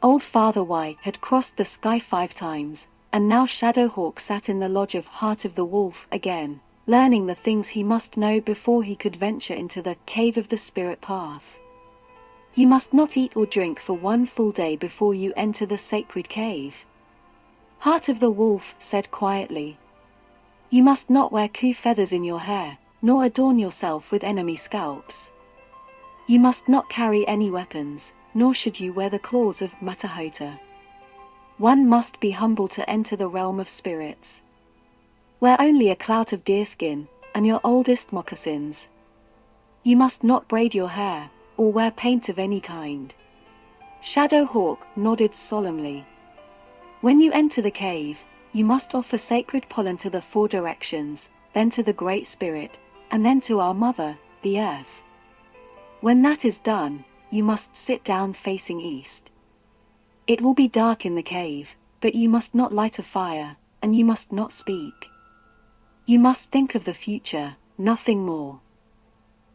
Old Father White had crossed the sky 5 times, and now Shadowhawk sat in the lodge of Heart of the Wolf again, learning the things he must know before he could venture into the Cave of the Spirit Path. You must not eat or drink for 1 full day before you enter the sacred cave. Heart of the Wolf said quietly. You must not wear coup feathers in your hair, nor adorn yourself with enemy scalps. You must not carry any weapons, nor should you wear the claws of Matahota. One must be humble to enter the realm of spirits. Wear only a clout of deerskin, and your oldest moccasins. You must not braid your hair, or wear paint of any kind. Shadowhawk nodded solemnly. When you enter the cave, you must offer sacred pollen to the 4 directions, then to the Great Spirit, and then to our Mother, the Earth. When that is done, you must sit down facing east. It will be dark in the cave, but you must not light a fire, and you must not speak. You must think of the future, nothing more.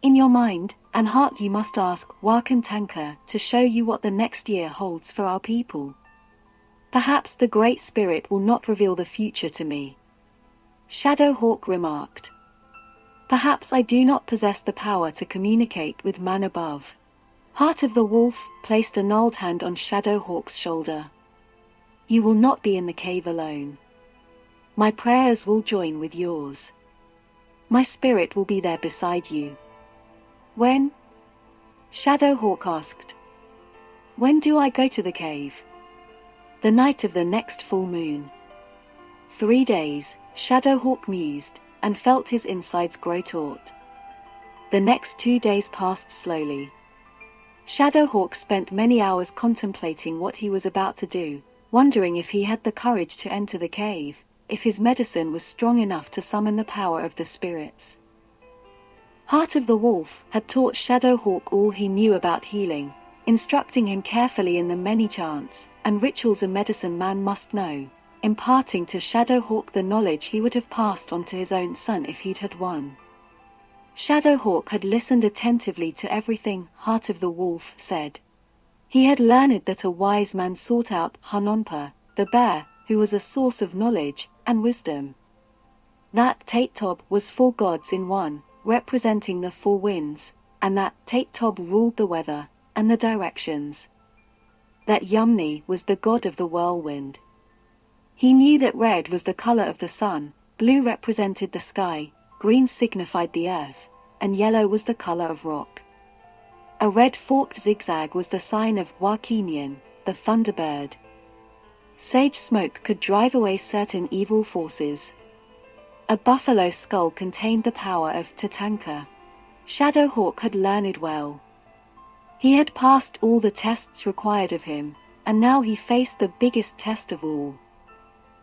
In your mind and heart you must ask Wakantanka to show you what the next year holds for our people. Perhaps the Great Spirit will not reveal the future to me. Shadowhawk remarked. Perhaps I do not possess the power to communicate with man above. Heart of the Wolf placed a gnarled hand on Shadowhawk's shoulder. You will not be in the cave alone. My prayers will join with yours. My spirit will be there beside you. When? Shadowhawk asked. When do I go to the cave? The night of the next full moon. 3 days, Shadowhawk mused, and felt his insides grow taut. The next 2 days passed slowly. Shadowhawk spent many hours contemplating what he was about to do, wondering if he had the courage to enter the cave, if his medicine was strong enough to summon the power of the spirits. Heart of the Wolf had taught Shadowhawk all he knew about healing, instructing him carefully in the many chants and rituals a medicine man must know, imparting to Shadowhawk the knowledge he would have passed on to his own son if he'd had one. Shadowhawk had listened attentively to everything Heart of the Wolf said. He had learned that a wise man sought out Hanonpa, the bear, who was a source of knowledge and wisdom. That Tatetob was 4 gods in one, representing the 4 winds, and that Tatetob ruled the weather and the directions. That Yumni was the god of the whirlwind. He knew that red was the color of the sun, blue represented the sky, green signified the earth, and yellow was the color of rock. A red forked zigzag was the sign of Wakinian, the thunderbird. Sage smoke could drive away certain evil forces. A buffalo skull contained the power of Tatanka. Shadowhawk had learned well. He had passed all the tests required of him, and now he faced the biggest test of all.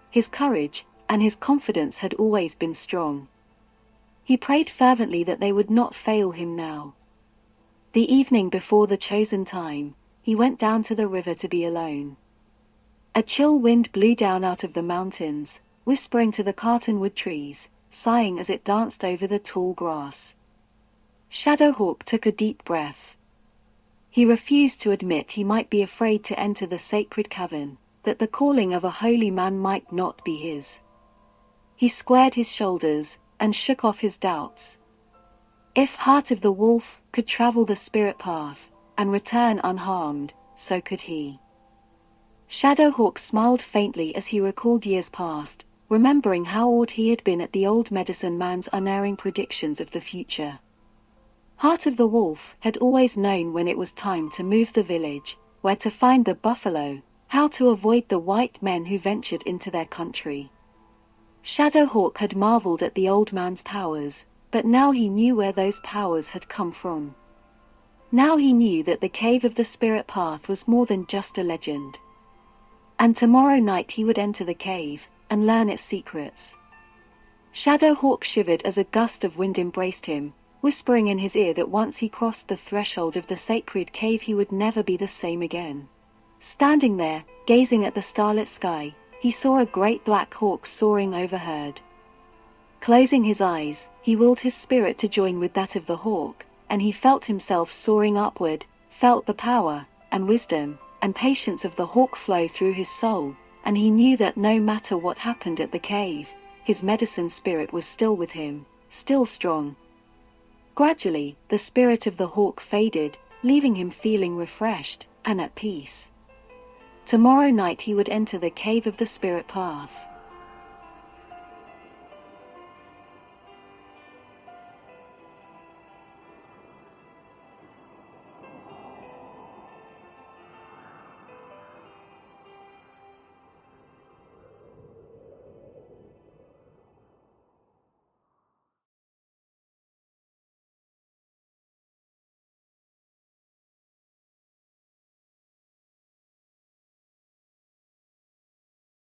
His courage and his confidence had always been strong. He prayed fervently that they would not fail him now. The evening before the chosen time, he went down to the river to be alone. A chill wind blew down out of the mountains, whispering to the cottonwood trees, sighing as it danced over the tall grass. Shadowhawk took a deep breath. He refused to admit he might be afraid to enter the sacred cavern, that the calling of a holy man might not be his. He squared his shoulders and shook off his doubts. If Heart of the Wolf could travel the spirit path and return unharmed, so could he. Shadowhawk smiled faintly as he recalled years past, remembering how awed he had been at the old medicine man's unerring predictions of the future. Heart of the Wolf had always known when it was time to move the village, where to find the buffalo, how to avoid the white men who ventured into their country. Shadowhawk had marveled at the old man's powers, but now he knew where those powers had come from. Now he knew that the Cave of the Spirit Path was more than just a legend. And tomorrow night he would enter the cave and learn its secrets. Shadowhawk shivered as a gust of wind embraced him, whispering in his ear that once he crossed the threshold of the sacred cave he would never be the same again. Standing there, gazing at the starlit sky, he saw a great black hawk soaring overhead. Closing his eyes, he willed his spirit to join with that of the hawk, and he felt himself soaring upward, felt the power and wisdom and patience of the hawk flow through his soul, and he knew that no matter what happened at the cave, his medicine spirit was still with him, still strong. Gradually, the spirit of the hawk faded, leaving him feeling refreshed and at peace. Tomorrow night he would enter the cave of the spirit path.